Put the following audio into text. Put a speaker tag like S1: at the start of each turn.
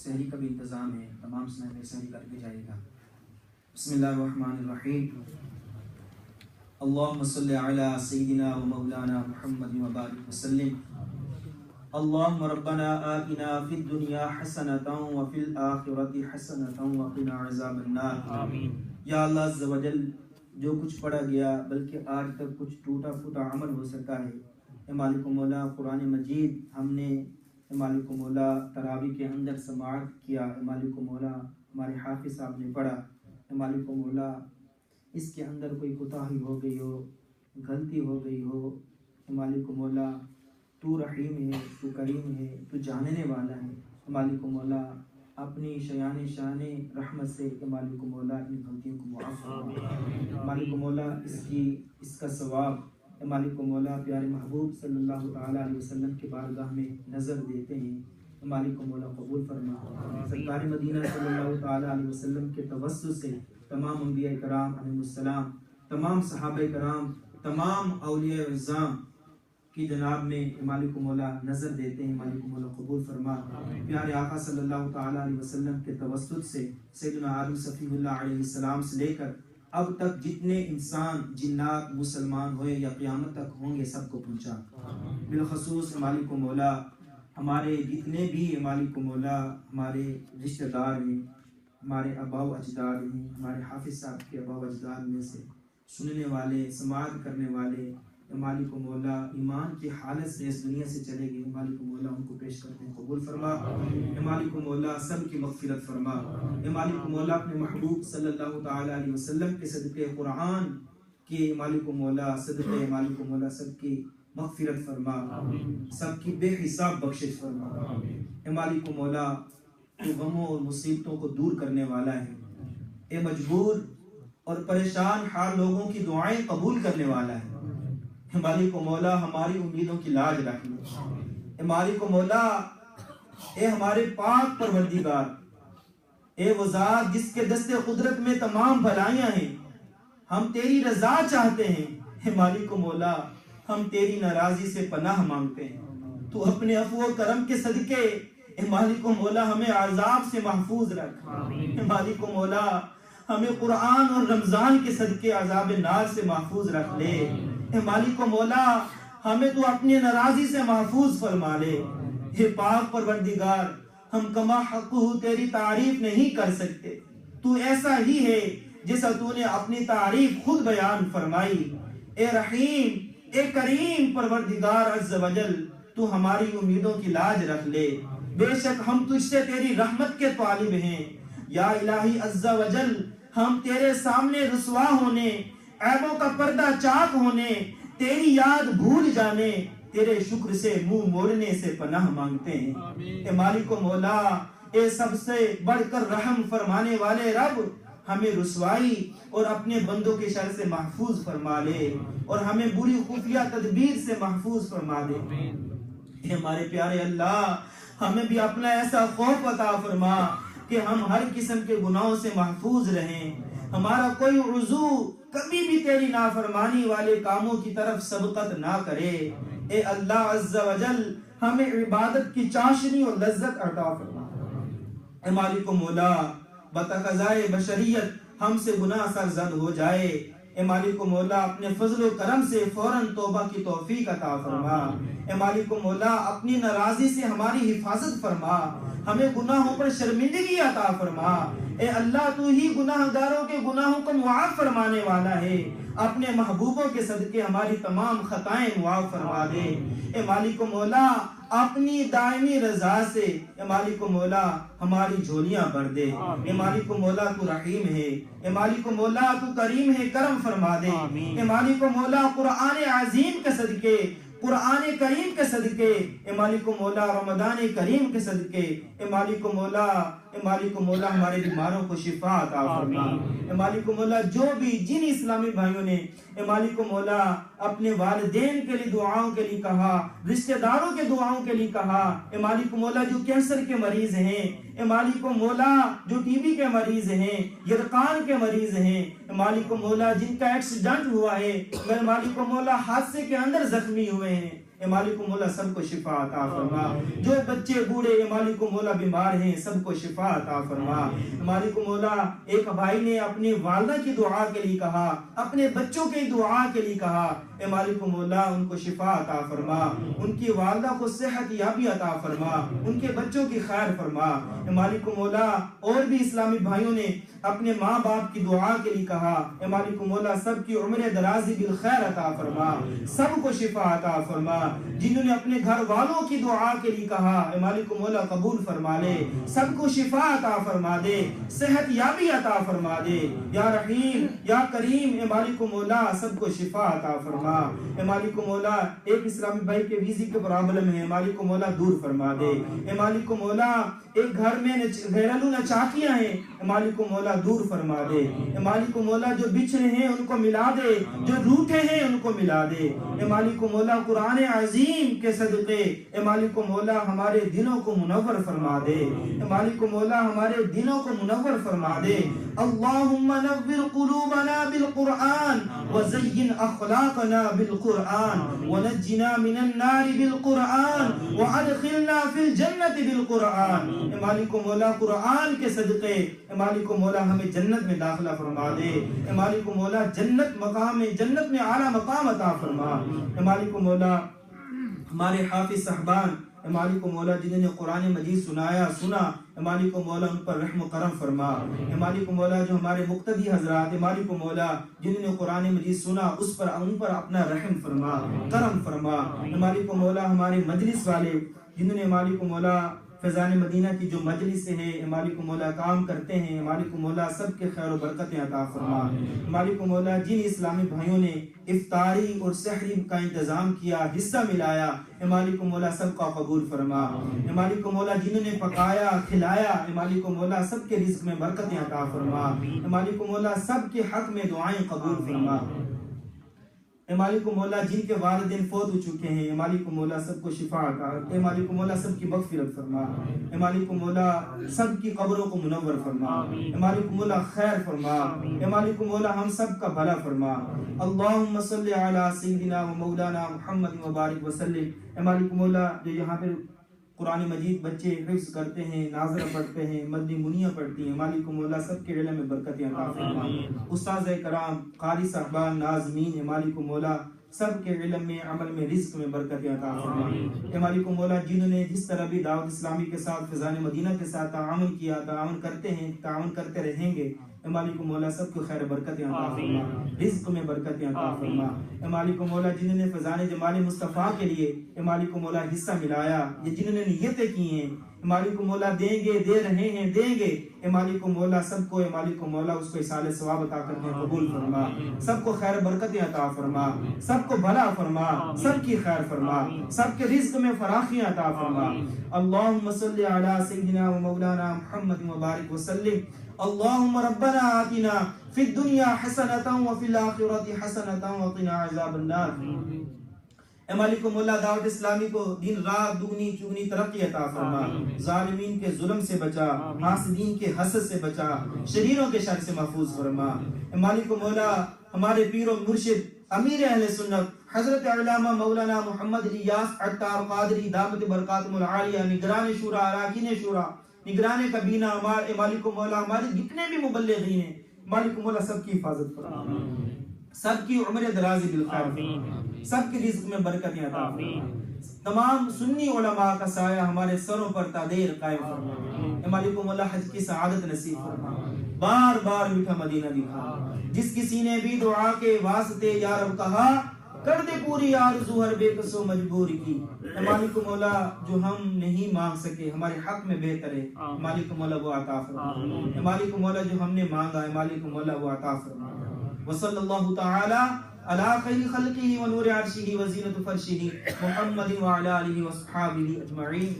S1: سحری کا بھی انتظام ہے، تمام سنائے سحری کر کے جائے گا۔ بسم اللہ الرحمن الرحیم۔ اللہم صلی علی سیدنا و مولانا محمد وبارک وسلم۔ اللہم ربنا آتنا فی الدنیا حسنۃ وفی الآخرۃ حسنۃ وقنا عذاب النار۔ آمین۔ یا اللہ عز و جل، جو کچھ پڑھا گیا بلکہ آج تک کچھ ٹوٹا پھوٹا عمل ہو سکا ہے، اے مالک و مولا قرآن مجید ہم نے اے مالک و مولا تراویح کے اندر سماعت کیا، اے مالک و مولا ہمارے حافظ صاحب نے پڑھا، اے مالک و مولا اس کے اندر کوئی کوتاہی ہو گئی ہو، غلطی ہو گئی ہو، اے مالک و مولا تو رحیم ہے، تو کریم ہے، تو جاننے والا ہے، اے مالک و مولا اپنی شان رحمت سے اے مالک و مولا ان غلطیوں کو معاف فرما۔ مالک و مولا اس کا ثواب اے مالک و مولا پیارے محبوب صلی اللہ تعالیٰ علیہ وسلم کے بارگاہ میں نظر دیتے ہیں، اے مالک و مولا قبول فرما۔ سرکار مدینہ صلی اللہ تعالیٰ علیہ وسلم کے توسط سے تمام انبیاء کرام علیہ السلام، تمام صحابہ کرام، تمام اولیاء اعظام کی جناب میں اے مالک و مولا نظر دیتے ہیں، مالک و مولا قبول فرما۔ پیارے آقا صلی اللہ تعالیٰ علیہ وسلم کے توسط سے سیدنا آدم صفی اللہ علیہ السلام سے لے کر اب تک جتنے انسان جنات مسلمان ہوئے یا قیامت تک ہوں گے سب کو پہنچا۔ بالخصوص مالک و مولا ہمارے جتنے بھی مالک و مولا ہمارے رشتہ دار ہیں، ہمارے آباء و اجداد ہیں، ہمارے حافظ صاحب کے آباء و اجداد میں سے سننے والے، سماعت کرنے والے، مالک و مولا ایمان کی حالت سے اس دنیا سے چلے گئے، مالک و مولا ان کو پیش کرتے ہیں، قبول فرما۔ مالک و مولا سب کی مغفرت فرما۔ مالک و مولا اپنے محبوب صلی اللہ تعالیٰ علیہ وسلم کے صدقے قرآن کے مالک و مولا صدقے مالک و مولا سب کی مغفرت فرما، سب کی بے حساب بخشش فرما۔ مالک و مولا تو غموں اور مصیبتوں کو دور کرنے والا ہے، اے مجبور اور پریشان حال لوگوں کی دعائیں قبول کرنے والا ہے۔ اے مالک و مولا ہماری امیدوں کی لاج رکھ لے۔ اے مالک و مولا اے ہمارے پاک پروردگار، اے وہ ذات جس کے دست قدرت میں تمام بھلائیاں ہیں، ہم تیری رضا چاہتے ہیں۔ اے مالک و مولا ہم تیری ناراضی سے پناہ مانگتے ہیں، تو اپنے عفو و کرم کے صدقے اے مالک و مولا ہمیں عذاب سے محفوظ رکھ۔ اے مالک و مولا ہمیں قرآن اور رمضان کے صدقے عذاب نار سے محفوظ رکھ لے۔ اے مالک و مولا ہمیں تو اپنی ناراضی سے محفوظ فرما لے۔ اے پاک پروردگار ہم کما حق تیری تعریف نہیں کر سکتے، تو ایسا ہی ہے جیسا تو نے اپنی تعریف خود بیان فرمائی۔ اے رحیم اے کریم پروردگار عز و جل تو ہماری امیدوں کی لاج رکھ لے۔ بے شک ہم تجھ سے تیری رحمت کے طالب ہیں، یا الہی عز و جل ہم تیرے سامنے رسوا ہونے، عیبوں کا پردہ چاک ہونے، تیری یاد بھول جانے، تیرے شکر سے منہ موڑنے سے پناہ مانگتے ہیں۔ اے مالک و مولا اے سب سے بڑھ کر رحم فرمانے والے رب، ہمیں رسوائی اور اپنے بندوں کے شر سے محفوظ فرما لے، اور ہمیں بری خفیہ تدبیر سے محفوظ فرما دے۔ اے ہمارے پیارے اللہ ہمیں بھی اپنا ایسا خوف عطا فرما کہ ہم ہر قسم کے گناہوں سے محفوظ رہیں، ہمارا کوئی عضو کبھی بھی تیری نافرمانی والے کاموں کی طرف سبقت نہ کرے۔ اے اللہ عز و جل ہمیں عبادت کی چاشنی اور لذت عطا فرما۔ اے مالک و مولا بتقاضائے بشریت ہم سے گناہ سرزد ہو جائے، اے مالک و مولا اپنے فضل و کرم سے فوراً توبہ کی توفیق عطا فرما۔ اے مالک و مولا اپنی ناراضی سے ہماری حفاظت فرما، ہمیں گناہوں پر شرمندگی عطا فرما۔ اے اللہ تو ہی گناہ گاروں کے گناہوں کو معاف فرمانے والا ہے، اپنے محبوبوں کے صدقے ہماری تمام خطائیں معاف فرما دے۔ اے مالک و مولا اپنی دائمی رضا سے اے مالک و مولا ہماری جھولیاں بھر دے۔ اے مالک و مولا تو رحیم ہے، اے مالک و مولا تو کریم ہے، کرم فرما دے۔ اے مالک و مولا قرآن عظیم کے صدقے، قرآن کریم کے صدقے، اے مالک و مولا رمضان کریم کے صدقے، اے مالک و مولا ہمارے بیماروں کو شفا عطا فرما۔ اے مالک و مولا جو بھی جن اسلامی بھائیوں نے اے مالک و مولا اپنے والدین کے لیے دعاؤں کے لیے کہا، رشتہ داروں کے دعاؤں کے لیے کہا، اے مالک و مولا جو کینسر کے مریض ہیں، اے مالک و مولا جو ٹی بی کے مریض ہیں، یرقان کے مریض ہیں، اے مالک و مولا جن کا ایکسیڈنٹ ہوا ہے، اے مالک و مولا حادثے کے اندر زخمی ہوئے ہیں، اے مالک مولا سب کو شفا عطا فرما، جو بچے بوڑھے اے مالک مولا بیمار ہیں سب کو شفا عطا فرما۔ اے مالک مولا ایک بھائی نے اپنی والدہ کی دعا کے لیے کہا، اپنے بچوں کی دعا کے لیے کہا، اے مالک مولا ان کو شفا عطا فرما، ان کی والدہ کو صحت یابی عطا فرما، ان کے بچوں کی خیر فرما۔ اے مالک مولا اور بھی اسلامی بھائیوں نے اپنے ماں باپ کی دعا کے لیے کہا، اے مالک مولا سب کی عمر درازی بالخیر عطا فرما، سب کو شفا عطا فرما۔ جنہوں نے اپنے گھر والوں کی دعا کے لیے کہا، اے مالک مولا قبول فرما لے، سب کو شفا عطا فرما دے، صحت یابی عطا فرما دے، یا رحیم یا کریم اے مالک مولا سب کو شفا عطا فرما۔ اے مالک مولا ایک اسلامی بھائی کے ویزے کے پرابلم ہے، مالک مولا دور فرما دے۔ اے مالک مولا ایک گھر میں گھریلو نچاکیاں ہیں، اے مالک مولا دور فرما دے۔ اے مالک مولا جو بچھڑے ہیں ان کو ملا دے، جو روٹھے ہیں ان کو ملا دے۔ اے مالک مولا قرآن عظیم کے صدقے اے مالک مولا ہمارے دلوں کو منور فرما دے، اے مالک مولا ہمارے دلوں کو منور فرما دے۔ اللہم نور قلوبنا بالقرآن وزین اخلاقنا بالقرآن ونجنا من النار بالقرآن وادخلنا فی الجنت بالقرآن۔ اے مالک مولا قرآن کے صدقے اے مالک مولا ہمیں جنت میں داخلہ فرما دے، اے مالک مولا جنت میں اعلیٰ مقام عطا فرما۔ اے مالک مولا ہمارے حافظ صاحبان اے مالک مولا جنہوں نے قرآن مجید سنا اے مالک مولا ان پر رحم و کرم فرما۔ اے مالک مولا جو ہمارے مقتدی حضرات اے مالک مولا جنہوں نے قرآن مجید سنا ان پر اپنا رحم فرما، کرم فرما۔ اے مالک مولا ہمارے مجلس والے جنہوں نے مالک مولا فیضان مدینہ کی جو مجلس ہے اے مالک مولا کام کرتے ہیں، اے مالک مولا سب کے خیر و برکتیں عطا فرما۔ اے مالک مولا جن اسلامی بھائیوں نے افطاری اور سحری کا انتظام کیا، حصہ ملایا، اے مالک مولا سب کا قبول فرما۔ اے مالک مولا جنہوں نے پکایا کھلایا اے مالک مولا سب کے رزق میں برکتیں عطا فرما۔ اے مالک مولا سب کے حق میں دعائیں قبول فرما۔ اے مالک مولا جن کے والدین فوت ہو چکے ہیں اے مالک مولا سب کو شفا عطا، اے مالک مولا سب کی مغفرت فرما۔ اے مالک مولا سب کی قبروں کو منور فرما، اے مالک مولا خیر فرما، اے مالک مولا ہم سب کا بھلا فرما۔ اللہم صلی علی سیدنا و مولانا محمد مبارک وسلم۔ اے مالک مولا جو یہاں پہ قرآن مجید بچے حفظ کرتے ہیں، ناظرہ پڑھتے ہیں، مدنی منیہ پڑھتی ہیں، مالک مولا سب کے علم میں برکتیں عطا فرما۔ استاذ کرام، قاری صاحبان، ناظمین مالک مولا سب کے علم میں عمل میں رزق میں برکتیں عطا فرما۔ اے مالک مولا جنہوں نے جس طرح بھی دعوت اسلامی کے ساتھ فیضان مدینہ کے ساتھ تعاون کیا، تعاون کرتے ہیں، تعاون کرتے رہیں گے، اے مالک مولا سب کو خیر برکتیں عطا فرما، رزق میں برکتیں عطا فرما۔ اے مالک مولا جنہوں نے فیضان جمال مصطفیٰ کے لیے اے مالک مولا حصہ ملایا، یہ جنہوں نے نیتیں کی ہیں اے مالک مولا دیں گے، دے رہے ہیں، دیں گے، اے مالک مولا سب کو اے مالک مولا اس کو ایصال ثواب عطا کر کے قبول فرما، سب کو خیر برکتیں عطا فرما، سب کو بھلا فرما، سب کی خیر فرما، سب کے رزق میں فراخی عطا فرما۔ اللہم صلی علی سیدنا و مولانا محمد مبارک وسلم۔ اللہم ربنا آتنا فی الدنیا حسنتا وفی الاخرۃ حسنتا وقنا عذاب النار۔ اے مالک مولا دعوت اسلامی کو دن رات دگنی چگنی ترقی عطا فرما، ظالمین کے ظلم سے بچا، حاسدین کے حسد سے بچا، شریروں کے شر سے محفوظ فرما۔ اے مالک مولا ہمارے پیر و مرشد امیر اہل سنت حضرت علامہ مولانا محمد الیاس عطار قادری دامت برکاتہم العالیہ نگران شورا، اراکین شورا، نگران کابینہ، اے مالک مولا ہمارے جتنے بھی مبلغین ہیں مالک مولا سب کی حفاظت فرما، سب کی عمر درازی بالخیر، سب کی رزق میں برکتیں عطا فرما، تمام سنی علماء کا سایہ ہمارے سروں پر تادیر قائم فرما۔ اے مالک مولا حج کی سعادت نصیب فرما، بار بار میٹھا مدینہ دکھا، جس کسی نے بھی دعا کے واسطے یا رب کہا کر دے پوری آرزو ہر بے کس و مجبور کی۔ اے مالک مولا جو ہم نہیں مانگ سکے ہمارے حق میں بہتر ہے، مالک مولا وہ عطا فرما۔ اے مالک مولا جو ہم نے مانگا ہے مالک مولا وہ عطا فرما۔ وصلی اللہ تعالی علی خیر خلقہ و نور عرشہ و زینت فرشہ محمد و علی آلہ و صحابہ اجمعین۔